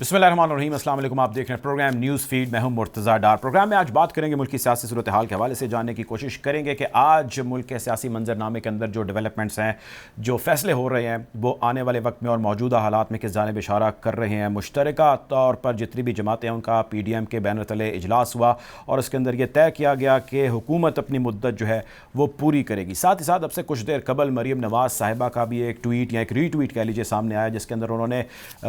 بسم اللہ الرحمن الرحیم، السلام علیکم۔ آپ دیکھ رہے ہیں پروگرام نیوز فیڈ، میں ہوں مرتضیٰ ڈار۔ پروگرام میں آج بات کریں گے ملک کی سیاسی صورتحال کے حوالے سے، جاننے کی کوشش کریں گے کہ آج ملک کے سیاسی منظرنامے کے اندر جو ڈیولپمنٹس ہیں، جو فیصلے ہو رہے ہیں، وہ آنے والے وقت میں اور موجودہ حالات میں کس جانب اشارہ کر رہے ہیں۔ مشترکہ طور پر جتنی بھی جماعتیں ہیں ان کا پی ڈی ایم کے بینر تلے اجلاس ہوا اور اس کے اندر یہ طے کیا گیا کہ حکومت اپنی مدت جو ہے وہ پوری کرے گی۔ ساتھ ہی ساتھ اب سے کچھ دیر قبل مریم نواز صاحبہ کا بھی ایک ٹویٹ یا ایک ری ٹویٹ کہہ لیجیے سامنے آیا، جس کے اندر انہوں نے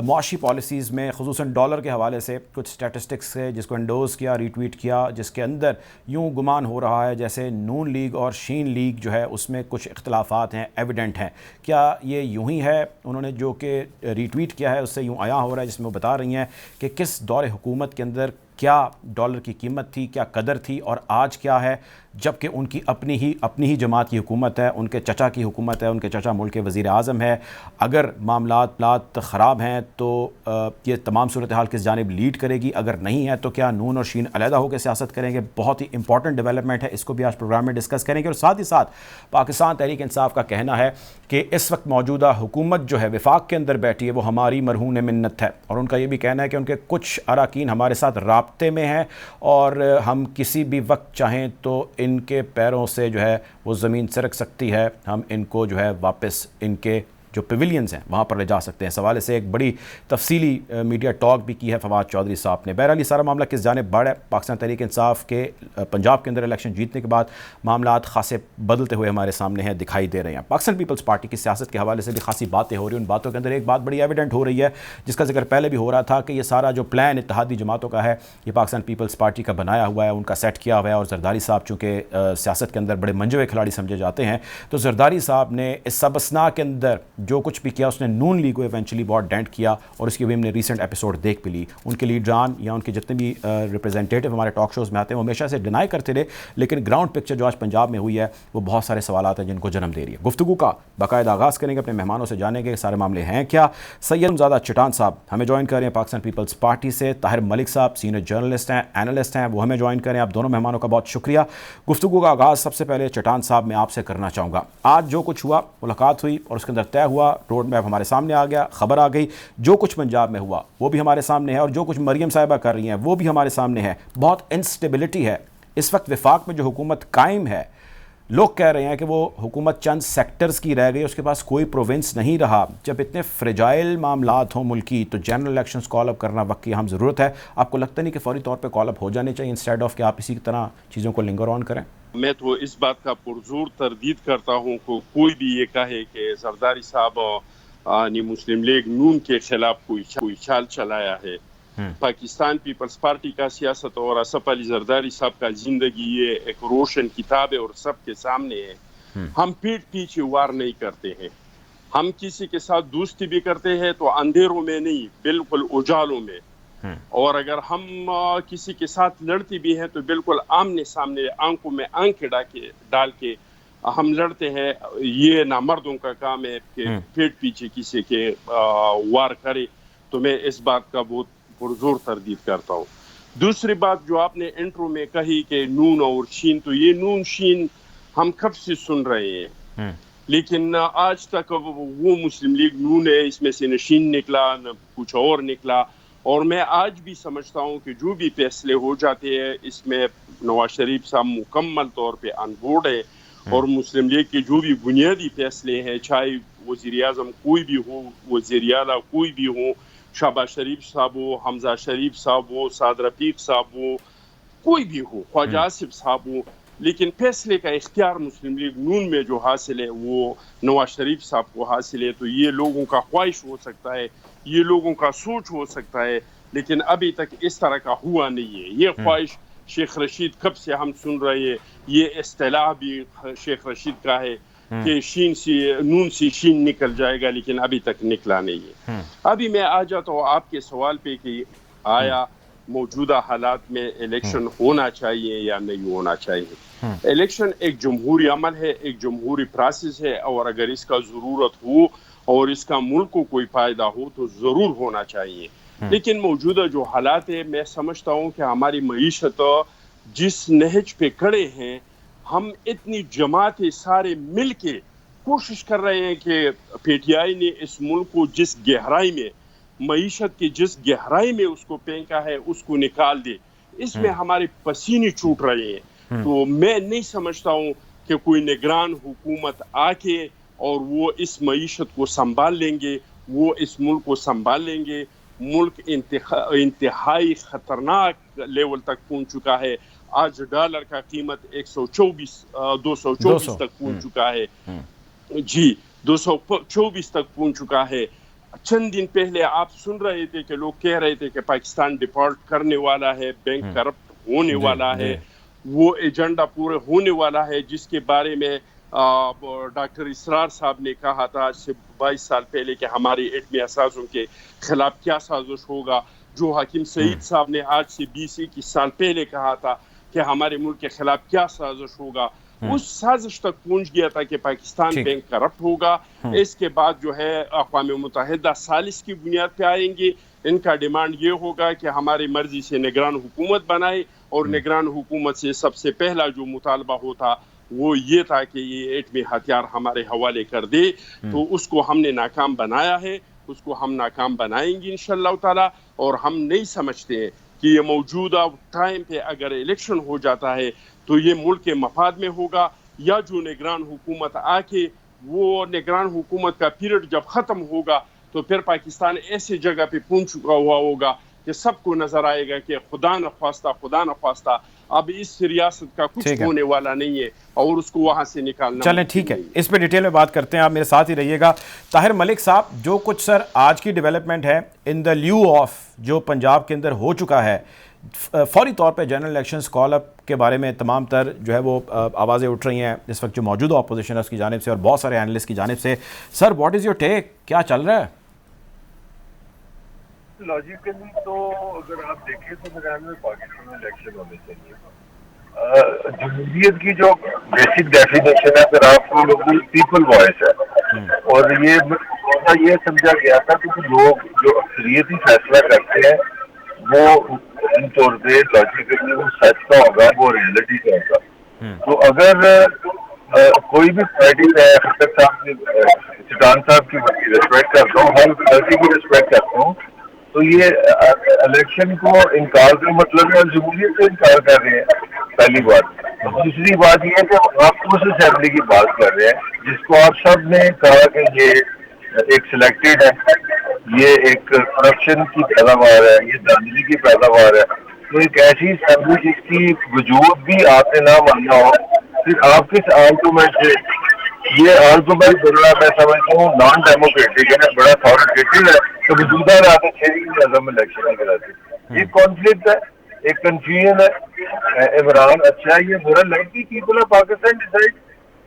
معاشی پالیسیز میں خصوصاً ڈالر کے حوالے سے کچھ سٹیٹسٹکس سے جس کو انڈوز کیا، ری ٹویٹ کیا، جس کے اندر یوں گمان ہو رہا ہے جیسے نون لیگ اور شین لیگ جو ہے اس میں کچھ اختلافات ہیں، ایویڈنٹ ہیں۔ کیا یہ یوں ہی ہے؟ انہوں نے جو کہ ری ٹویٹ کیا ہے اس سے یوں آیا ہو رہا ہے، جس میں وہ بتا رہی ہیں کہ کس دور حکومت کے اندر کیا ڈالر کی قیمت تھی، کیا قدر تھی اور آج کیا ہے، جبکہ ان کی اپنی ہی جماعت کی حکومت ہے، ان کے چچا کی حکومت ہے، ان کے چچا ملک کے وزیر اعظم ہے۔ اگر معاملات خراب ہیں تو یہ تمام صورتحال کس جانب لیڈ کرے گی؟ اگر نہیں ہے تو کیا نون اور شین علیحدہ ہو کے سیاست کریں گے؟ بہت ہی امپورٹنٹ ڈیولپمنٹ ہے، اس کو بھی آج پروگرام میں ڈسکس کریں گے۔ اور ساتھ ہی ساتھ پاکستان تحریک انصاف کا کہنا ہے کہ اس وقت موجودہ حکومت جو ہے وفاق کے اندر بیٹھی ہے وہ ہماری مرہون منت ہے، اور ان کا یہ بھی کہنا ہے کہ ان کے کچھ اراکین ہمارے ساتھ رابطے میں ہیں اور ہم کسی بھی وقت چاہیں تو ان کے پیروں سے جو ہے وہ زمین سرک سکتی ہے، ہم ان کو جو ہے واپس ان کے جو پیویلینز ہیں وہاں پر لے جا سکتے ہیں۔ اس حوالے سے ایک بڑی تفصیلی میڈیا ٹاک بھی کی ہے فواد چودھری صاحب نے۔ بہرحال یہ سارا معاملہ کس جانب بڑھ ہے؟ پاکستان تحریک انصاف کے پنجاب کے اندر الیکشن جیتنے کے بعد معاملات خاصے بدلتے ہوئے ہمارے سامنے ہیں، دکھائی دے رہے ہیں۔ پاکستان پیپلز پارٹی کی سیاست کے حوالے سے بھی خاصی باتیں ہو رہی ہیں، ان باتوں کے اندر ایک بات بڑی ایویڈنٹ ہو رہی ہے جس کا ذکر پہلے بھی ہو رہا تھا کہ یہ سارا جو پلان اتحادی جماعتوں کا ہے یہ پاکستان پیپلز پارٹی کا بنایا ہوا ہے، ان کا سیٹ کیا ہوا ہے۔ اور زرداری صاحب چونکہ سیاست کے اندر بڑے منجے ہوئے کھلاڑی سمجھے جاتے ہیں، تو زرداری صاحب نے اس سب اسنا کے اندر جو کچھ بھی کیا اس نے نون لیگ کو ایونچولی بہت ڈینٹ کیا، اور اس کی بھی ہم نے ریسنٹ ایپیسوڈ دیکھ بھی لی۔ ان کے لیڈران یا ان کے جتنے بھی ریپرزینٹیٹیو ہمارے ٹاک شوز میں آتے ہیں وہ ہمیشہ سے ڈینائی کرتے رہے، لیکن گراؤنڈ پکچر جو آج پنجاب میں ہوئی ہے وہ بہت سارے سوالات ہیں جن کو جنم دے رہی ہے۔ گفتگو کا باقاعدہ آغاز کریں گے، اپنے مہمانوں سے جانیں گے سارے معاملے ہیں کیا۔ سید زادہ چٹان صاحب ہمیں جوائن کر رہے ہیں پاکستان پیپلز پارٹی سے، طاہر ملک صاحب سینئر جرنلسٹ ہیں، اینالسٹ ہیں، وہ ہمیں جوائن کر رہے ہیں۔ آپ دونوں مہمانوں کا بہت شکریہ۔ گفتگو کا آغاز سب سے پہلے چٹان صاحب میں آپ سے کرنا چاہوں گا۔ آج جو کچھ ہوا، ملاقات ہوئی اور اس کے اندر طے ہوا، روڈ میپ ہمارے سامنے آ گیا، خبر آ گئی، جو کچھ پنجاب میں ہوا وہ بھی ہمارے سامنے ہے اور جو کچھ مریم صاحبہ کر رہی ہیں وہ بھی ہمارے سامنے ہے۔ بہت انسٹیبلٹی ہے اس وقت وفاق میں، جو حکومت قائم ہے لوگ کہہ رہے ہیں کہ وہ حکومت چند سیکٹرز کی رہ گئی، اس کے پاس کوئی پروونس نہیں رہا۔ جب اتنے فریجائل معاملات ہوں ملکی تو جنرل الیکشنز کال اپ کرنا وقت کی اہم ضرورت ہے۔ آپ کو لگتا نہیں کہ فوری طور پہ کال اپ ہو جانے چاہیے انسٹیڈ آف کہ آپ اسی طرح چیزوں کو لنگر آن کریں؟ میں تو اس بات کا پرزور تردید کرتا ہوں کہ کوئی بھی یہ کہے کہ زرداری صاحب مسلم لیگ نون کے خلاف کوئی چال چلایا ہے۔ پاکستان پیپلز پارٹی کا سیاست اور اسف علی زرداری صاحب کا زندگی یہ ایک روشن کتاب ہے اور سب کے سامنے ہے۔ ہم پیٹ پیچھے وار نہیں کرتے ہیں، ہم کسی کے ساتھ دوستی بھی کرتے ہیں تو اندھیروں میں نہیں، بالکل اجالوں میں، اور اگر ہم کسی کے ساتھ لڑتے بھی ہیں تو بالکل آمنے سامنے، آنکھوں میں آنکھیں ڈال کے ہم لڑتے ہیں۔ یہ نہ مردوں کا کام ہے کہ پیٹ پیچھے کسی کے وار کرے، تو میں اس بات کا بہت پرزور تردید کرتا ہوں۔ دوسری بات جو آپ نے انٹرو میں کہی کہ نون اور شین، تو یہ نون شین ہم کب سے سن رہے ہیں، لیکن آج تک وہ مسلم لیگ نون ہے، اس میں سے نہ شین نکلا نہ کچھ اور نکلا۔ اور میں آج بھی سمجھتا ہوں کہ جو بھی فیصلے ہو جاتے ہیں اس میں نواز شریف صاحب مکمل طور پہ آن بورڈ ہے، اور مسلم لیگ کے جو بھی بنیادی فیصلے ہیں، چاہے وزیر اعظم کوئی بھی ہو، وزیر اعلیٰ کوئی بھی ہو، شہباز شریف صاحب ہو، حمزہ شریف صاحب ہو، سعد رفیق صاحب ہو، کوئی بھی ہو، خواجہ آصف صاحب ہو، لیکن فیصلے کا اختیار مسلم لیگ نون میں جو حاصل ہے وہ نواز شریف صاحب کو حاصل ہے۔ تو یہ لوگوں کا خواہش ہو سکتا ہے، یہ لوگوں کا سوچ ہو سکتا ہے، لیکن ابھی تک اس طرح کا ہوا نہیں ہے۔ یہ خواہش شیخ رشید کب سے ہم سن رہے ہیں، یہ اصطلاح بھی شیخ رشید کا ہے کہ نون سے شین نکل جائے گا، لیکن ابھی تک نکلا نہیں ہے۔ ابھی میں آ جاتا ہوں آپ کے سوال پہ کہ آیا موجودہ حالات میں الیکشن ہونا چاہیے یا نہیں ہونا چاہیے۔ الیکشن ایک جمہوری عمل ہے، ایک جمہوری پروسیس ہے، اور اگر اس کا ضرورت ہو اور اس کا ملک کو کوئی فائدہ ہو تو ضرور ہونا چاہیے۔ لیکن موجودہ جو حالات ہے، میں سمجھتا ہوں کہ ہماری معیشت جس نہج پہ کھڑے ہیں، ہم اتنی جماعتیں سارے مل کے کوشش کر رہے ہیں کہ پی ٹی آئی نے اس ملک کو جس گہرائی میں معیشت کی جس گہرائی میں اس کو پھینکا ہے اس کو نکال دے. اس میں ہمارے پسینے چھوٹ رہے ہیں. تو میں نہیں سمجھتا ہوں کہ کوئی نگران حکومت آ کے اور وہ اس معیشت کو سنبھال لیں گے, وہ اس ملک کو سنبھال لیں گے. ملک انتہائی خطرناک لیول تک پہنچ چکا ہے. آج ڈالر کا قیمت 224 تک پہنچ چکا ہے. جی 224 تک پہنچ چکا ہے. چند دن پہلے آپ سن رہے تھے کہ لوگ کہہ رہے تھے کہ پاکستان ڈیفالٹ کرنے والا ہے, بینک کرپٹ ہونے والا ہے. وہ ایجنڈا پورے ہونے والا ہے جس کے بارے میں ڈاکٹر اسرار صاحب نے کہا تھا آج سے 22 سال پہلے کہ ہماری ایٹمی اثاثوں کے خلاف کیا سازش ہوگا. جو حکیم سعید صاحب نے آج سے 20-21 سال پہلے کہا تھا کہ ہمارے ملک کے خلاف کیا سازش ہوگا, اس سازش تک پہنچ گیا تھا کہ پاکستان بینک کرپٹ ہوگا. اس کے بعد جو ہے اقوام متحدہ سالس کی بنیاد پہ آئیں گے. ان کا ڈیمانڈ یہ ہوگا کہ ہماری مرضی سے نگران حکومت بنائے, اور نگران حکومت سے سب سے پہلا جو مطالبہ ہوتا وہ یہ تھا کہ یہ ایٹمی ہتھیار ہمارے حوالے کر دے. تو اس کو ہم نے ناکام بنایا ہے, اس کو ہم ناکام بنائیں گے انشاءاللہ تعالی. اور ہم نہیں سمجھتے ہیں کہ یہ موجودہ ٹائم پہ اگر الیکشن ہو جاتا ہے تو یہ ملک کے مفاد میں ہوگا, یا جو نگران حکومت آ کے وہ نگران حکومت کا پیریڈ جب ختم ہوگا تو پھر پاکستان ایسی جگہ پہ پہنچ چکا ہوا ہوگا کہ سب کو نظر آئے گا کہ خدا نخواستہ اب اس ریاست کا کچھ ہونے والا نہیں ہے اور اس کو وہاں سے نکالنا. چلیں ٹھیک ہے, اس پہ ڈیٹیل میں بات کرتے ہیں, آپ میرے ساتھ ہی رہیے گا. طاہر ملک صاحب, جو کچھ سر آج کی ڈیولپمنٹ ہے ان دا لیو آف جو پنجاب کے اندر ہو چکا ہے, فوری طور پہ جنرل الیکشنز کال اپ کے بارے میں تمام تر جو ہے وہ آوازیں اٹھ رہی ہیں اس وقت جو موجودہ اپوزیشن ہے اس کی جانب سے اور بہت سارے اینالسٹ کی جانب سے. Sir what is your take, کیا چل رہا ہے؟ لاجیکلی تو اگر آپ دیکھیں تو میرے خیال میں پاکستان میں الیکشن ہونے چاہیے. جمہوریت کی جو بیسک ڈیفینیشن ہے پھر آپ کو لوگ پیپل وائس ہے, اور یہ سمجھا گیا تھا کہ لوگ جو اکثریتی فیصلہ کرتے ہیں وہ عام طور پہ لاجیکلی وہ سچ کا ہوگا, وہ ریئلٹی کا ہوگا. تو اگر کوئی بھی پارٹی ہے, خطر صاحب کی چٹان صاحب کی ریسپیکٹ کرتا ہوں, ہر پارٹی کی ریسپیکٹ کرتا ہوں, تو یہ الیکشن کو انکار کا مطلب ہے جمہوریت سے انکار کر رہے ہیں, پہلی بات. دوسری بات یہ ہے کہ آپ اس اسمبلی کی بات کر رہے ہیں جس کو آپ سب نے کہا کہ یہ ایک سلیکٹڈ ہے, یہ ایک کرپشن کی پیداوار ہے, یہ دھاندلی کی پیداوار ہے. تو ایک ایسی اسمبلی جس کی وجود بھی آپ نے نہ ماننا ہو, پھر آپ کس آرگومنٹ سے, یہ آرگومنٹ بڑا میں سمجھتا ہوں نان ڈیموکریٹک ہے, بڑا اتھارٹیٹیو ہے. تو موجودہ اعظم الیکشن نہیں کراتے. یہ کانفلکٹ ہے, ایک کنفیوژن ہے. عمران اچھا ہے, یہ برا لگتی پیپل آف پاکستان ڈیسائڈ,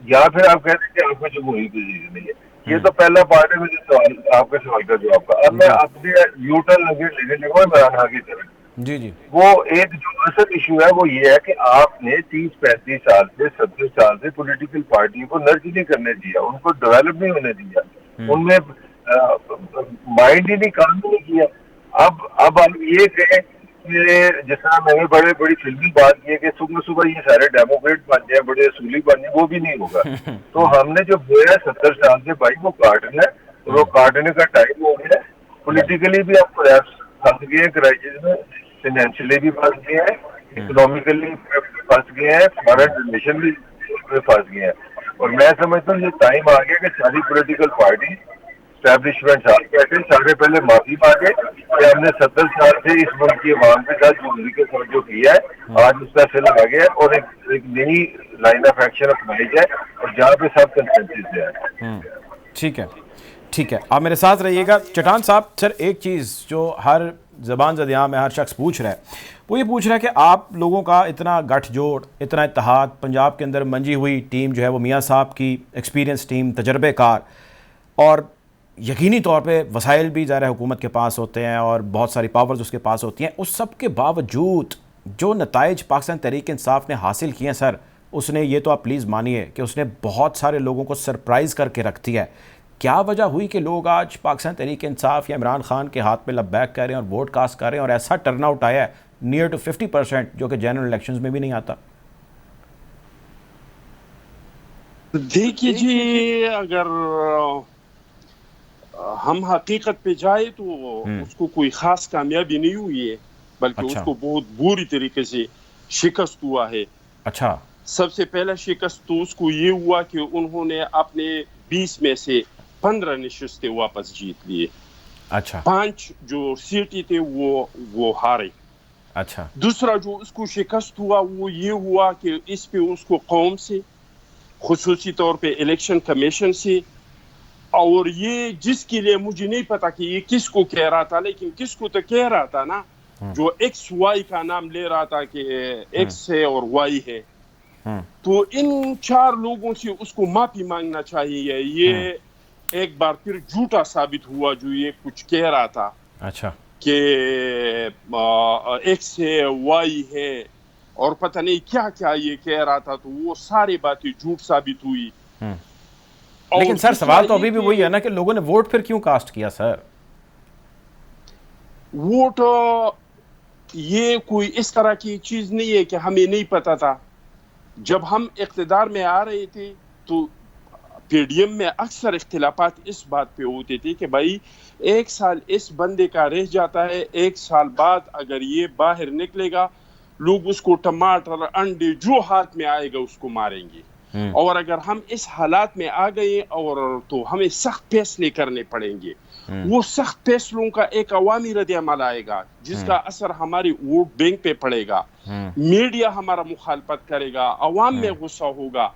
یا پھر آپ کہتے ہیں کہ آپ کو جمہوری پوزیشن نہیں ہے. یہ تو پہلا پارٹ ہے مجھے سوال, آپ کے سوال کا جواب کا. اب میں اپنے یو ٹرن لینے لگا عمران خان کی طرف. جی وہ ایک جو اصل ایشو ہے وہ یہ ہے کہ آپ نے 30-35 سال سے 70 سال سے پولیٹیکل پارٹیوں کو نرج نہیں کرنے دیا, ان کو ڈیولپ نہیں ہونے دیا, ان میں مائنڈ ہی نہیں کام نہیں کیا. اب آپ یہ کہیں کہ جس طرح میں نے بڑی فلمی بات کی ہے کہ صبح یہ سارے ڈیموکریٹ بن جائیں, بڑے اصولی بن جائیں, وہ بھی نہیں ہوگا. تو ہم نے جو بویا 70 سال سے بھائی وہ کاٹنا ہے, اور وہ کاٹنے کا ٹائم ہو گیا ہے. پولیٹیکلی بھی آپ پھنس گئے ہیں کرائسس میں, فائنینشلی بھی پھنس گئے ہیں, اکنامیکلی پھنس گئے ہیں, فارن ریلیشن بھی پھنس گئے ہیں. اور میں سمجھتا ہوں یہ ٹائم آ گیا کہ ساری پولیٹیکل پارٹی اسٹیبلشمنٹ ساتھ بیٹھے, سارے پہلے معافی مانگے کہ ہم نے 70 سال سے اس ملک کی عوام کے ساتھ جمہوری کے ساتھ جو کیا ہے آج اس کا سل آ گیا, اور ایک نئی لائن آف ایکشن اپنائی جائے اور جہاں پہ سب کنسنسس جائے. ٹھیک ہے, ٹھیک ہے, آپ میرے ساتھ رہیے گا. چٹان صاحب, سر ایک چیز جو ہر زبان زدیاں میں ہر شخص پوچھ رہا ہے وہ یہ پوچھ رہا ہے کہ آپ لوگوں کا اتنا گٹھ جوڑ, اتنا اتحاد, پنجاب کے اندر منجی ہوئی ٹیم جو ہے وہ میاں صاحب کی ایکسپیرینس ٹیم, تجربے کار, اور یقینی طور پہ وسائل بھی ظاہر حکومت کے پاس ہوتے ہیں اور بہت ساری پاورز اس کے پاس ہوتی ہیں, اس سب کے باوجود جو نتائج پاکستان تحریک انصاف نے حاصل کیے ہیں سر, اس نے, یہ تو آپ پلیز مانیے کہ اس نے بہت سارے لوگوں کو سرپرائز کر کے رکھ دیا ہے. کیا وجہ ہوئی کہ لوگ آج پاکستان تحریک انصاف یا عمران خان کے ہاتھ پہ لبیک کر رہے ہیں اور ووٹ کاسٹ کر رہے ہیں, اور ایسا ٹرن آؤٹ آیا ہے نیئر ٹو 50% جو کہ جنرل الیکشنز میں بھی نہیں آتا؟ دیکھیے جی, اگر ہم حقیقت پہ جائے تو اس کو کوئی خاص کامیابی نہیں ہوئی ہے، بلکہ اس کو بہت بری طریقے سے شکست ہوا ہے۔ اچھا، سب سے پہلا شکست تو اس کو یہ ہوا کہ انہوں نے اپنے 20 میں سے 15 نشستیں واپس جیت لیے، اچھا 5 جو سیٹیں تھے وہ ہارے۔ اچھا دوسرا جو اس کو شکست ہوا وہ یہ ہوا کہ اس پہ اس کو قوم سے، خصوصی طور پہ الیکشن کمیشن سے، اور یہ جس کے لیے مجھے نہیں پتا کہ یہ کس کو کہہ رہا تھا، لیکن کس کو تو کہہ رہا تھا نا، جو ایکس وائی کا نام لے رہا تھا کہ ایکس ہے اور وائی ہے، تو ان 4 لوگوں سے اس کو معافی مانگنا چاہیے۔ یہ ایک بار پھر جھوٹا ثابت ہوا جو یہ کچھ کہہ رہا تھا اچھا کہ ایکس ہے وائی ہے اور پتہ نہیں کیا کیا یہ کہہ رہا تھا، تو وہ ساری باتیں جھوٹ ثابت ہوئی۔ لیکن سر سوال تو ابھی بھی وہی ہے نا کہ لوگوں نے ووٹ پھر کیوں کاسٹ کیا سر؟ ووٹ یہ کوئی اس طرح کی چیز نہیں ہے کہ ہمیں نہیں پتا تھا۔ جب ہم اقتدار میں آ رہے تھے تو پی ڈی ایم میں اکثر اختلافات اس بات پہ ہوتے تھے کہ بھائی 1 سال اس بندے کا رہ جاتا ہے، 1 سال بعد اگر یہ باہر نکلے گا لوگ اس کو ٹماٹر انڈے جو ہاتھ میں آئے گا اس کو ماریں گے، اور اگر ہم اس حالات میں آ گئے اور تو ہمیں سخت فیصلے کرنے پڑیں گے۔ وہ سخت فیصلوں کا ایک عوامی رد عمل آئے گا جس کا اثر ہماری ووٹ بینک پہ پڑے گا، میڈیا ہمارا مخالفت کرے گا، عوام میں غصہ ہوگا،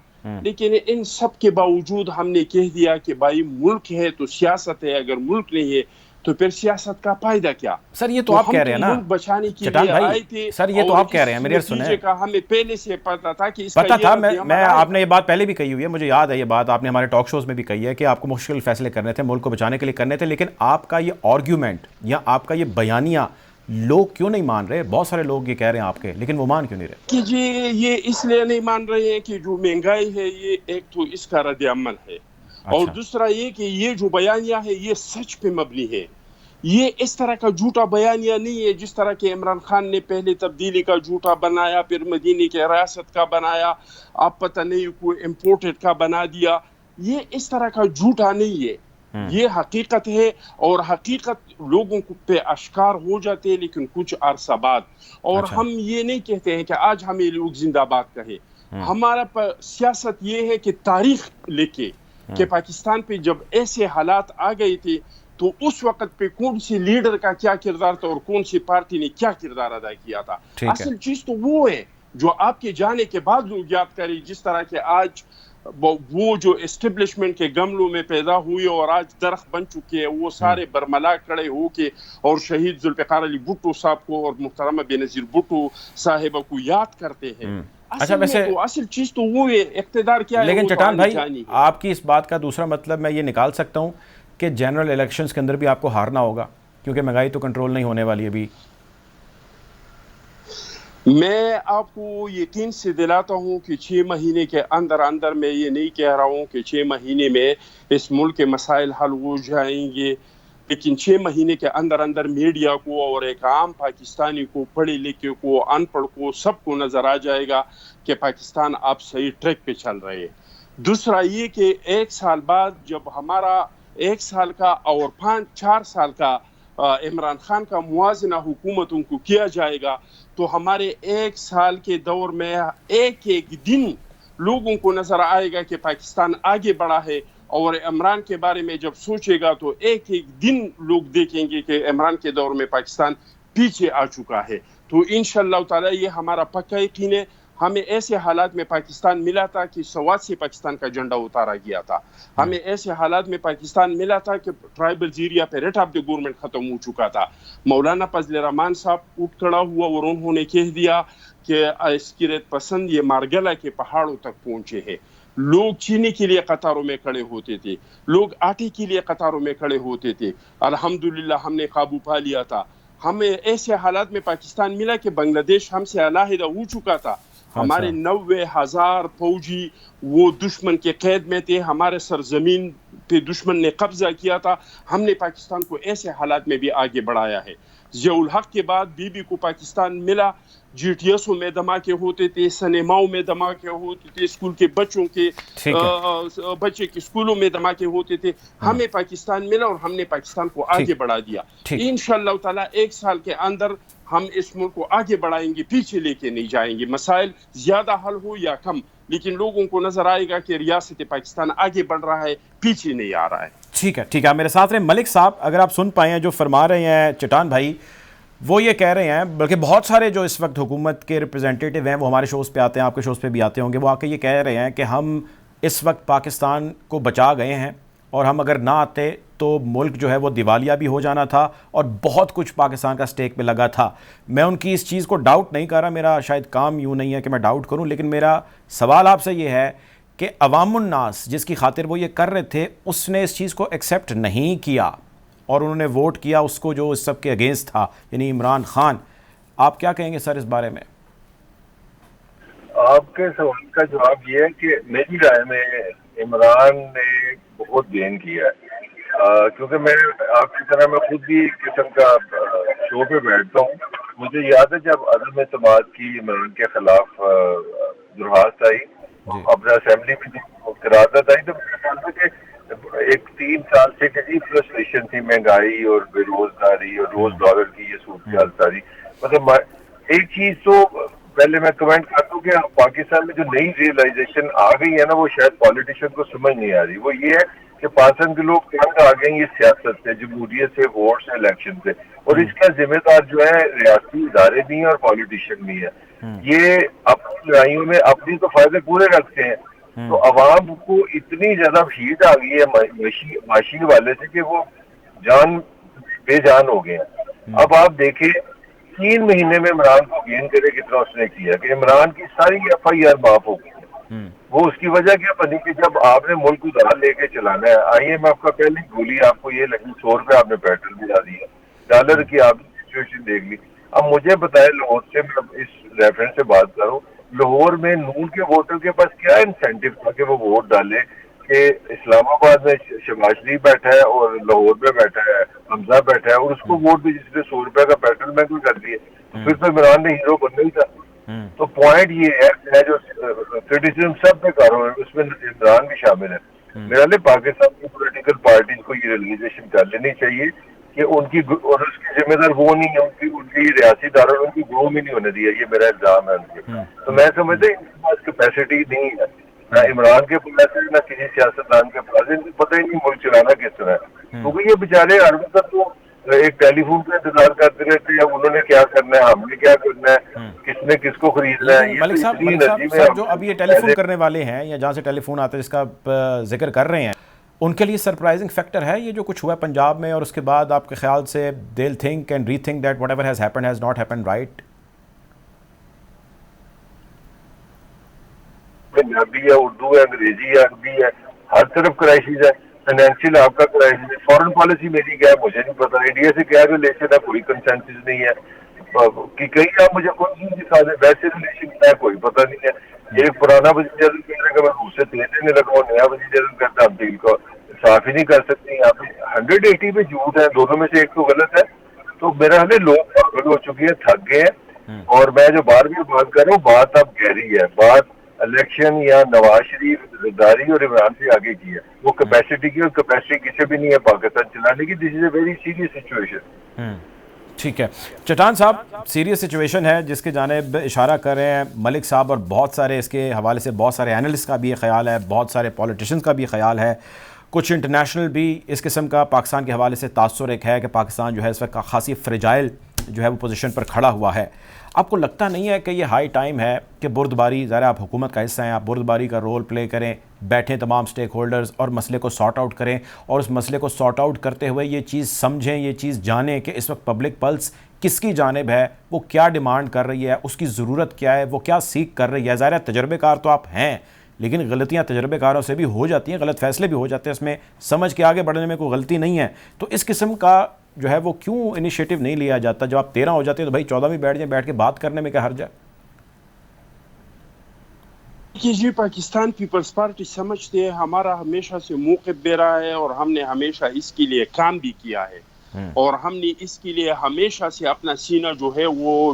لیکن ان سب کے باوجود ہم نے کہہ دیا کہ بھائی ملک ہے تو سیاست ہے، اگر ملک نہیں ہے تو پھر سیاست کا فائدہ کیا؟ سر یہ تو آپ کہہ رہے ہیں نا ملک بچانے کے چٹان لیے بھائی، آئے تھے، سر یہ تو آپ کہہ رہے ہیں، میری سنیں، ہمیں پہلے سے پتا تھا کہ اس پتا کا تھا، یہ میں آپ نے یہ بات پہلے بھی کہی ہوئی ہے، مجھے یاد ہے یہ بات، آپ نے ہمارے ٹاک شوز میں بھی کہی ہے کہ آپ کو مشکل فیصلے کرنے تھے، ملک کو بچانے کے لیے کرنے تھے، لیکن آپ کا یہ آرگیومنٹ یا آپ کا یہ بیانیہ لوگ کیوں نہیں مان رہے؟ بہت سارے لوگ یہ کہہ رہے ہیں آپ کے، لیکن وہ مان کیوں نہیں رہے؟ کہ جی یہ اس لیے نہیں مان رہے ہیں کہ جو مہنگائی ہے یہ ایک تو اس کا رد عمل ہے، اور دوسرا یہ کہ یہ جو بیانیہ ہے یہ سچ پہ مبنی ہے، یہ اس طرح کا جھوٹا بیانیہ نہیں ہے جس طرح کہ عمران خان نے پہلے تبدیلی کا جھوٹا بنایا، پھر مدینہ کے ریاست کا بنایا، اب پتہ نہیں کوئی امپورٹڈ کا بنا دیا۔ یہ اس طرح کا جھوٹا نہیں ہے، یہ حقیقت ہے، اور حقیقت لوگوں پہ اشکار ہو جاتے ہیں لیکن کچھ عرصہ بعد، اور ہم یہ نہیں کہتے ہیں کہ آج ہمیں لوگ زندہ باد کہے، ہمارا سیاست یہ ہے کہ تاریخ لکھے کہ پاکستان پہ جب ایسے حالات آ گئے تھے تو اس وقت پہ کون سی لیڈر کا کیا کردار تھا اور کون سی پارٹی نے کیا کردار ادا کیا تھا۔ اصل چیز تو وہ ہے جو آپ کے جانے کے بعد لوگ یاد کریں، جس طرح کہ آج وہ جو اسٹیبلشمنٹ کے گملوں میں پیدا ہوئے اور آج درخت بن چکے ہیں، وہ سارے برملا کھڑے ہو کے اور شہید ذوالفقار علی بھٹو صاحب کو اور محترمہ بینظیر بھٹو صاحبہ کو یاد کرتے ہیں۔ اچھا ویسے اصل چیز تو وہ ہے، اقتدار کیا ہے، لیکن چٹان بھائی آپ کی اس بات کا دوسرا مطلب میں یہ نکال سکتا ہوں کہ جنرل الیکشنز کے اندر بھی آپ کو ہارنا ہوگا کیونکہ مہنگائی تو کنٹرول نہیں ہونے والی ابھی؟ میں آپ کو یقین سے دلاتا ہوں کہ 6 مہینے کے اندر میں یہ نہیں کہہ رہا ہوں کہ 6 مہینے میں اس ملک کے مسائل حل ہو جائیں گے، لیکن 6 مہینے کے اندر میڈیا کو اور ایک عام پاکستانی کو، پڑھے لکھے کو، ان پڑھ کو، سب کو نظر آ جائے گا کہ پاکستان آپ صحیح ٹریک پہ چل رہے ہیں۔ دوسرا یہ کہ 1 سال بعد جب ہمارا 1 سال کا اور 4 سال کا عمران خان کا موازنہ حکومتوں کو کیا جائے گا تو ہمارے 1 سال کے دور میں ایک دن لوگوں کو نظر آئے گا کہ پاکستان آگے بڑھا ہے، اور عمران کے بارے میں جب سوچے گا تو ایک دن لوگ دیکھیں گے کہ عمران کے دور میں پاکستان پیچھے آ چکا ہے۔ تو انشاءاللہ تعالی یہ ہمارا پکا یقین ہے۔ ہمیں ایسے حالات میں پاکستان ملا تھا کہ سوات سے پاکستان کا جھنڈا اتارا گیا تھا، ہمیں ایسے حالات میں پاکستان ملا تھا کہ ٹرائبل ایریا پہ ریٹ آف دی گورنمنٹ ختم ہو چکا تھا۔ مولانا فضل الرحمان صاحب اٹھ کھڑا ہوا اور انہوں نے کہہ دیا کہ عسکریت پسند یہ مارگلا کے پہاڑوں تک پہنچے ہیں۔ لوگ چینی کے لیے قطاروں میں کھڑے ہوتے تھے، لوگ آٹے کے لیے قطاروں میں کھڑے ہوتے تھے، الحمدللہ ہم نے قابو پا لیا تھا۔ ہمیں ایسے حالات میں پاکستان ملا کہ بنگلہ دیش ہم سے علیحدہ ہو چکا تھا، ہمارے 90,000 فوجی وہ دشمن کے قید میں تھے، ہمارے سرزمین پہ دشمن نے قبضہ کیا تھا، ہم نے پاکستان کو ایسے حالات میں بھی آگے بڑھایا ہے۔ ضیاء الحق کے بعد بی بی کو پاکستان ملا GTSوں میں دھماکے ہوتے تھے, سنیماؤں میں دھماکے ہوتے تھے, اسکول کے بچوں کے بچے کے اسکولوں میں دھماکے ہوتے تھے. ہمیں پاکستان ملا اور ہم نے پاکستان کو آگے بڑھا دیا. انشاءاللہ تعالی 1 سال کے اندر ہم اس ملک کو آگے بڑھائیں گے, پیچھے لے کے نہیں جائیں گے. مسائل زیادہ حل ہو یا کم, لیکن لوگوں کو نظر آئے گا کہ ریاست پاکستان آگے بڑھ رہا ہے, پیچھے نہیں آ رہا ہے. ٹھیک ہے, ٹھیک ہے, آپ میرے ساتھ رہیں. ملک صاحب, اگر آپ سن پائیں جو فرما رہے ہیں چٹان بھائی, وہ یہ کہہ رہے ہیں, بلکہ بہت سارے جو اس وقت حکومت کے ریپرزینٹیٹیو ہیں وہ ہمارے شوز پہ آتے ہیں, آپ کے شوز پہ بھی آتے ہوں گے, وہ آ کے یہ کہہ رہے ہیں کہ ہم اس وقت پاکستان کو بچا گئے ہیں, اور ہم اگر نہ آتے تو ملک جو ہے وہ دیوالیہ بھی ہو جانا تھا, اور بہت کچھ پاکستان کا سٹیک پہ لگا تھا. میں ان کی اس چیز کو ڈاؤٹ نہیں کر رہا, میرا شاید کام یوں نہیں ہے کہ میں ڈاؤٹ کروں, لیکن میرا سوال آپ سے یہ ہے کہ عوام الناس جس کی خاطر وہ یہ کر رہے تھے, اس نے اس چیز کو ایکسیپٹ نہیں کیا اور انہوں نے ووٹ کیا اس کو جو اس سب کے اگینسٹ تھا, یعنی عمران خان. آپ کیا کہیں گے سر اس بارے میں؟ آپ کے سوال کا جواب یہ ہے کہ میری رائے میں عمران نے بہت گین کیا ہے, کیونکہ میں آپ کی طرح میں خود بھی ایک قسم کا شو پہ بیٹھتا ہوں. مجھے یاد ہے جب عدم اعتماد کی عمران کے خلاف درخواست آئی, اپنے اسمبلی میں قرارداد آئی, تو میرے خیال میں کہ ایک 3 سال سے کتنی فرسٹریشن تھی, مہنگائی اور بے روزگاری اور روز ڈالر کی یہ صورتحال ساری. مطلب ایک چیز تو پہلے میں کمنٹ کرتا ہوں کہ پاکستان میں جو نئی ریئلائزیشن آ گئی ہے نا, وہ شاید پالیٹیشین کو سمجھ نہیں آ رہی. وہ یہ ہے کہ پاکستان کے لوگ تنگ آ گئے یہ سیاست سے, جمہوریت سے, ووٹ سے, الیکشن سے, اور اس کا ذمہ دار جو ہے ریاستی ادارے بھی ہیں اور پالیٹیشین بھی ہے. یہ اپنی لڑائیوں میں اپنی تو فائدے پورے رکھتے ہیں, تو عوام کو اتنی زیادہ ہیٹ آ گئی ہے معاشی حوالے سے کہ وہ جان بے جان ہو گئے ہیں. اب آپ دیکھیں 3 مہینے میں عمران کو گین کرے کتنا اس نے کیا, کہ عمران کی ساری FIR معاف ہو گئی. وہ اس کی وجہ کیا بنی کہ جب آپ نے ملک ادھار لے کے چلانا ہے, آئیے میں آپ کا پہلی گولی آپ کو یہ لگی, 100 روپے آپ نے پیٹرول دلا دیا, ڈالر کی آپ نے سچویشن دیکھ لی. اب مجھے بتائے لاہور سے, میں اس ریفرنس سے بات کروں, لاہور میں نون کے ووٹر کے پاس کیا انسینٹیو تھا کہ وہ ووٹ ڈالے, کہ اسلام آباد میں شہباز شریف بیٹھا ہے اور لاہور میں بیٹھا ہے حمزہ بیٹھا ہے, اور اس کو ووٹ بھی جس نے 100 روپے کا پیٹرول مہنگا کر دیے, پھر تو عمران نے ہیرو بننا ہی تھا. تو پوائنٹ یہ ہے, میں جو کرٹیسزم سب پہ کر رہا ہوں اس میں عمران بھی شامل ہے. میرا لیے پاکستان کی پولیٹیکل پارٹیز کو یہ ریئلائزیشن کر لینی چاہیے کہ ان کی, اور اس کی ذمہ دار وہ نہیں ہے, ان کی ریاستی اداروں نے ان کی گروہ بھی نہیں ہونے دیا, یہ میرا الزام ہے ان کے. تو میں سمجھتا ہوں ان کے پاس کیپیسٹی نہیں ہے, نہ عمران کے پاس ہے نہ کسی سیاستدان کے پاس, ان کو پتہ ہی نہیں ملک چلانا کس طرح ہے. کیونکہ یہ بیچارے ہر وقت تو ایک ٹیلی فون کا انتظار کرتے رہتے ہیں, انہوں نے کیا کرنا ہے, ہم نے کیا کرنا ہے, کس نے کس کو خریدنا ہے. ملک صاحب جو اب یہ ٹیلی فون کرنے والے ہیں یا جہاں سے ٹیلی فون آتا ہے جس کا ذکر کر رہے ہیں, ان کے لیے سرپرائزنگ فیکٹر ہے یہ جو کچھ ہوا ہے پنجاب میں, اور اس کے بعد آپ کے خیال سے they'll think and rethink that whatever has happened has not happened right? Punjabi ہے, اردو ہے, انگریزی ہے, عربی ہے, ہر طرف کرائسس ہے. فائنینشیل آپ کا کرائسس ہے, فورن پالیسی میری کیا ہے مجھے نہیں پتا, انڈیا سے کیا ریلیشن ہے کوئی کنسنسس نہیں ہے, کہ کہیں آپ مجھے کوئی نہیں دکھا دیں ویسے ریلیشن کیا ہے کوئی پتہ نہیں ہے. ایک پرانا وزیر اعظم کہہ رہا ہے کہ میں روس سے تیل لینے لگا ہوں, نیا وزیر اعظم کہتا ہے ہم تیل کو صاف ہی نہیں کر سکتے. یہاں پہ 180 پہ جھوٹ ہے, دونوں میں سے ایک تو غلط ہے. تو میرا خیال ہے لوگ پاگل ہو چکے ہیں, تھک گئے ہیں, اور میں جو بار بار بات کر رہا ہوں بات اب گہری ہے, بات الیکشن یا نواز شریف زرداری اور عمران سے آگے کی ہے. وہ کیپیسٹی کی, اور کیپیسٹی کسی بھی نہیں ہے پاکستان چلانے کی. دس از اے ویری سیریس سچویشن. ٹھیک ہے چٹان صاحب, سیریس سچویشن ہے جس کے جانب اشارہ کر رہے ہیں ملک صاحب, اور بہت سارے اس کے حوالے سے بہت سارے اینالسٹ کا بھی یہ خیال ہے, بہت سارے پولیٹیشنز کا بھی خیال ہے, کچھ انٹرنیشنل بھی اس قسم کا پاکستان کے حوالے سے تاثر ایک ہے کہ پاکستان جو ہے اس وقت خاصی فریجائل جو ہے وہ پوزیشن پر کھڑا ہوا ہے. آپ کو لگتا نہیں ہے کہ یہ ہائی ٹائم ہے کہ بردباری, ذرا آپ حکومت کا حصہ ہیں, آپ بردباری کا رول پلے کریں, بیٹھیں تمام سٹیک ہولڈرز اور مسئلے کو سارٹ آؤٹ کریں, اور اس مسئلے کو سارٹ آؤٹ کرتے ہوئے یہ چیز سمجھیں, یہ چیز جانیں کہ اس وقت پبلک پلس کس کی جانب ہے, وہ کیا ڈیمانڈ کر رہی ہے, اس کی ضرورت کیا ہے, وہ کیا سیکھ کر رہی ہے. ظاہر ہے تجربے کار تو آپ ہیں, لیکن غلطیاں تجربے کاروں سے بھی ہو جاتی ہیں, غلط فیصلے بھی ہو جاتے ہیں, اس میں سمجھ کے آگے بڑھنے میں کوئی غلطی نہیں ہے. تو اس قسم کا جو ہے وہ کیوں انیشیٹو نہیں لیا جاتا؟ جب آپ 13 ہو جاتے ہیں تو بھائی 14 میں بیٹھ جائیں, بیٹھ کے بات کرنے میں کیا حرج ہے؟ جی پاکستان پیپلز پارٹی سمجھتے ہیں ہمارا ہمیشہ سے موقف دے رہا ہے, اور ہم نے ہمیشہ اس کے لیے کام بھی کیا ہے, اور ہم نے اس کے لیے ہمیشہ سے اپنا سینہ جو ہے وہ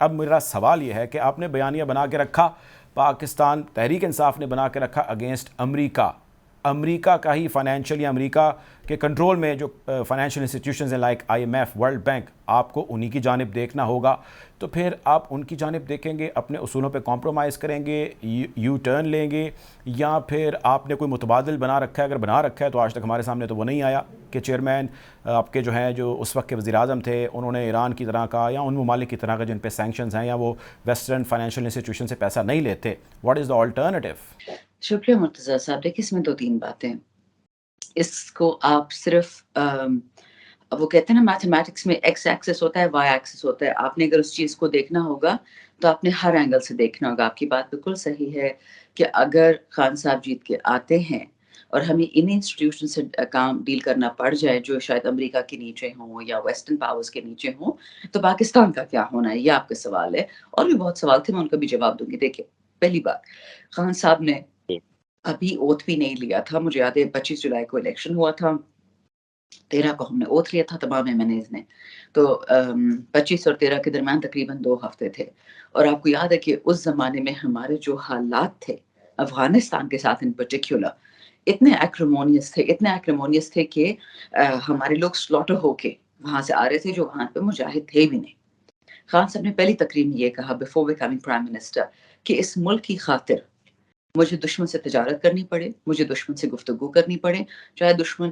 اب میرا سوال یہ ہے کہ آپ نے بیانیہ بنا کے رکھا، پاکستان تحریک انصاف نے بنا کے رکھا اگینسٹ امریکہ، امریکہ کا ہی فائنینشیل یا امریکہ کے کنٹرول میں جو فائنینشیل انسٹیٹیوشنز ہیں لائک IMF، ورلڈ بینک، آپ کو انہی کی جانب دیکھنا ہوگا، تو پھر آپ ان کی جانب دیکھیں گے، اپنے اصولوں پہ کمپرومائز کریں گے، یو ٹرن لیں گے، یا پھر آپ نے کوئی متبادل بنا رکھا ہے؟ اگر بنا رکھا ہے تو آج تک ہمارے سامنے تو وہ نہیں آیا کہ چیئرمین آپ کے جو ہیں جو اس وقت کے وزیر اعظم تھے انہوں نے ایران کی طرح کا یا ان ممالک کی طرح کا جن پہ سینکشنز ہیں یا وہ ویسٹرن فائنینشیل انسٹیٹیوشن سے پیسہ نہیں لیتے. What is the alternative? شکریہ مرتضیٰ صاحب. دیکھیں اس میں 2-3 باتیں. اس کو آپ صرف وہ کہتے ہیں نا میتھمیٹکس میں ایکس ایکسس ہوتا ہے، وائی ایکسس ہوتا ہے. آپ نے اگر اس چیز کو دیکھنا ہوگا تو آپ نے ہر اینگل سے دیکھنا ہوگا. آپ کی بات بالکل صحیح ہے کہ اگر خان صاحب جیت کے آتے ہیں اور ہمیں ان انسٹیٹیوشن سے کام ڈیل کرنا پڑ جائے جو شاید امریکہ کے نیچے ہوں یا ویسٹرن پاورز کے نیچے ہوں، تو پاکستان کا کیا ہونا ہے؟ یہ آپ کا سوال ہے. اور بھی بہت سوال تھے، میں ان کا بھی جواب دوں گی. دیکھیں، پہلی بات، خان صاحب نے ابھی اوتھ بھی نہیں لیا تھا. مجھے یاد ہے 25 جولائی کو الیکشن ہوا تھا، 13 کو ہم نے اوتھ لیا تھا تمام MNAs نے. تو 25 اور 13 کے درمیان تقریباً 2 ہفتے تھے. اور آپ کو یاد ہے کہ اس زمانے میں ہمارے جو حالات تھے افغانستان کے ساتھ ان پرٹیکولر اتنے ایکریمونیس تھے کہ ہمارے لوگ سلوٹر ہو کے وہاں سے آ رہے تھے جو وہاں پہ مجاہد تھے بھی نہیں. خان صاحب نے پہلی تقریر میں یہ کہا بیفور بیکمنگ پرائم منسٹر کہ اس ملک کی خاطر مجھے دشمن سے تجارت کرنی پڑے، مجھے دشمن سے گفتگو کرنی پڑے، چاہے دشمن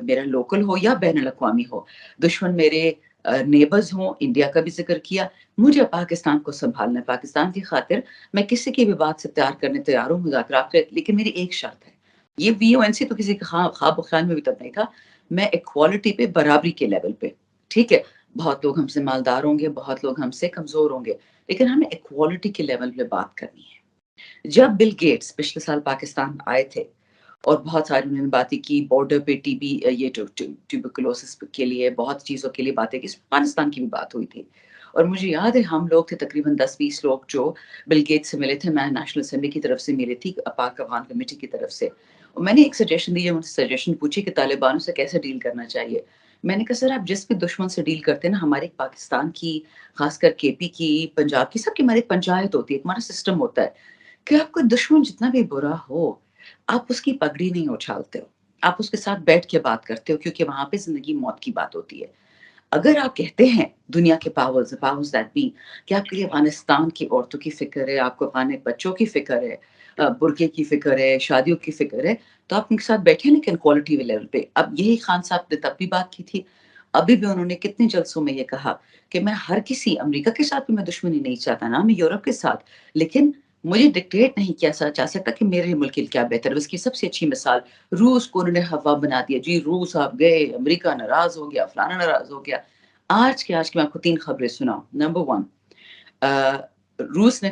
میرا لوکل ہو یا بین الاقوامی ہو، دشمن میرے نیبرز ہوں. انڈیا کا بھی ذکر کیا. مجھے پاکستان کو سنبھالنا ہے. پاکستان کی خاطر میں کسی کی بھی بات سے کرنے تیار ہوں، مذاکرات کریں، لیکن میری ایک شرط ہے. یہ VONC تو کسی کا خواب و خیال میں بھی تب نہیں تھا. میں ایکوالٹی پہ، برابری کے لیول پہ، ٹھیک ہے، بہت لوگ ہم سے مالدار ہوں گے، بہت لوگ ہم سے کمزور ہوں گے، لیکن ہمیں ایکوالٹی کے لیول پہ بات کرنی ہے. جب بل گیٹس پچھلے سال پاکستان آئے تھے اور بہت ساری انہوں نے باتیں کی، بارڈر پہ TB، یہ ٹیوبرکلوسس کے لیے بہت چیزوں کے لیے باتیں کی، افغانستان کی بھی بات ہوئی تھی. اور مجھے یاد ہے ہم لوگ تھے تقریباً 10-20 لوگ جو بل گیٹس سے ملے تھے. میں نیشنل اسمبلی کی طرف سے ملی تھی، پاک افغان کمیٹی کی طرف سے. اور میں نے ایک سجیشن دی، مجھ سے سجیشن پوچھی کہ طالبانوں سے کیسے ڈیل کرنا چاہیے. میں نے کہا سر آپ جس بھی دشمن سے ڈیل کرتے ہیں نا، ہمارے پاکستان کی، خاص کر KP کی، پنجاب کی، سب کی ہماری ایک پنچایت ہوتی ہے، ہمارا سسٹم ہوتا ہے کہ آپ کو دشمن جتنا بھی برا ہو، آپ اس کی پگڑی نہیں اچھالتے ہو، آپ اس کے ساتھ بیٹھ کے بات کرتے ہو، کیونکہ وہاں پہ زندگی موت کی بات ہوتی ہے. اگر آپ کہتے ہیں دنیا کے پاورز دیٹ بی کہ آپ کے لیے افغانستان کی عورتوں کی فکر ہے، آپ کو افغان بچوں کی فکر ہے، برقعے کی فکر ہے، شادیوں کی فکر ہے، تو آپ ان کے ساتھ بیٹھے، لیکن کوالٹی لیول پہ. اب یہی خان صاحب نے تب بھی بات کی تھی، ابھی بھی انہوں نے کتنے جلسوں میں یہ کہا کہ میں ہر کسی، امریکہ کے ساتھ بھی میں دشمنی نہیں چاہتا، نہ میں یورپ کے ساتھ، لیکن مجھے ڈکٹیٹ نہیں کیا جا سکتا کہ میرے ملک کے کیا بہتر ہے. اس کی سب سے اچھی مثال روس کو انہوں نے ہوا بنا دیا. جی روس آپ گئے، امریکہ ناراض ہو گیا، فلانا ناراض ہو گیا. آج کے میں آپ کو 3 خبریں سناؤں. نمبر 1، روس نے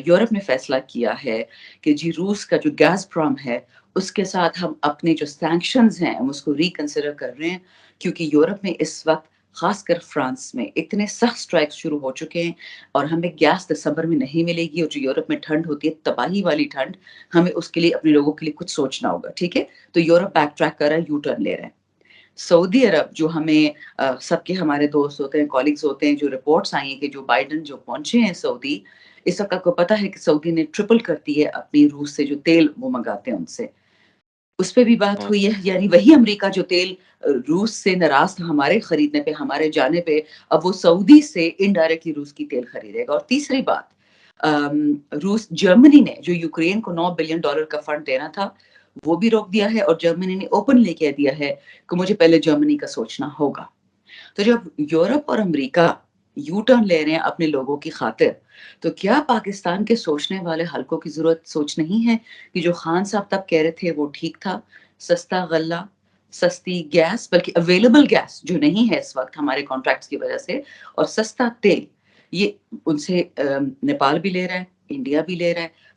یورپ نے فیصلہ کیا ہے کہ جی روس کا جو گیس پرام ہے اس کے ساتھ ہم اپنے جو سینکشنز ہیں ہم اس کو ریکنسیڈر کر رہے ہیں، کیونکہ یورپ میں اس وقت خاص کر فرانس میں اتنے سخت سٹرائکس شروع ہو چکے ہیں اور ہمیں گیس دسمبر میں نہیں ملے گی، اور جو یورپ میں ٹھنڈ ہوتی ہے تباہی والی ٹھنڈ، ہمیں اس کے لیے اپنے لوگوں کے لیے کچھ سوچنا ہوگا. ٹھیک ہے، تو یورپ بیک ٹریک کر رہا ہے، یو ٹرن لے رہے ہیں. سعودی عرب جو ہمیں سب کے ہمارے دوست ہوتے ہیں، کولیگز ہوتے ہیں، جو رپورٹس آئی ہیں کہ جو بائیڈن جو پہنچے ہیں سعودی، اس وقت آپ کو پتا ہے کہ سعودی نے ٹرپل کر دی ہے اپنی روس سے جو تیل وہ منگاتے ہیں ان سے، اس پہ بھی بات ہوئی ہے. یعنی وہی امریکہ جو تیل روس سے ناراض تھا ہمارے خریدنے پہ، ہمارے جانے پہ، اب وہ سعودی سے انڈائریکٹلی روس کی تیل خریدے گا. اور تیسری بات، جرمنی نے جو یوکرین کو $9 بلین کا فنڈ دینا تھا وہ بھی روک دیا ہے، اور جرمنی نے اوپنلی کہہ دیا ہے کہ مجھے پہلے جرمنی کا سوچنا ہوگا. تو جب یورپ اور امریکہ یو ٹرن لے رہے ہیں اپنے لوگوں کی خاطر، تو کیا پاکستان کے سوچنے والے حلقوں کی ضرورت سوچ نہیں ہے کہ جو خان صاحب تب کہہ رہے تھے وہ ٹھیک تھا؟ سستا غلہ، سستی گیس، بلکہ اویلیبل گیس جو نہیں ہے اس وقت ہمارے کانٹریکٹس کی وجہ سے، اور سستا تیل، یہ ان سے نیپال بھی لے رہا ہے، انڈیا بھی لے رہا ہے،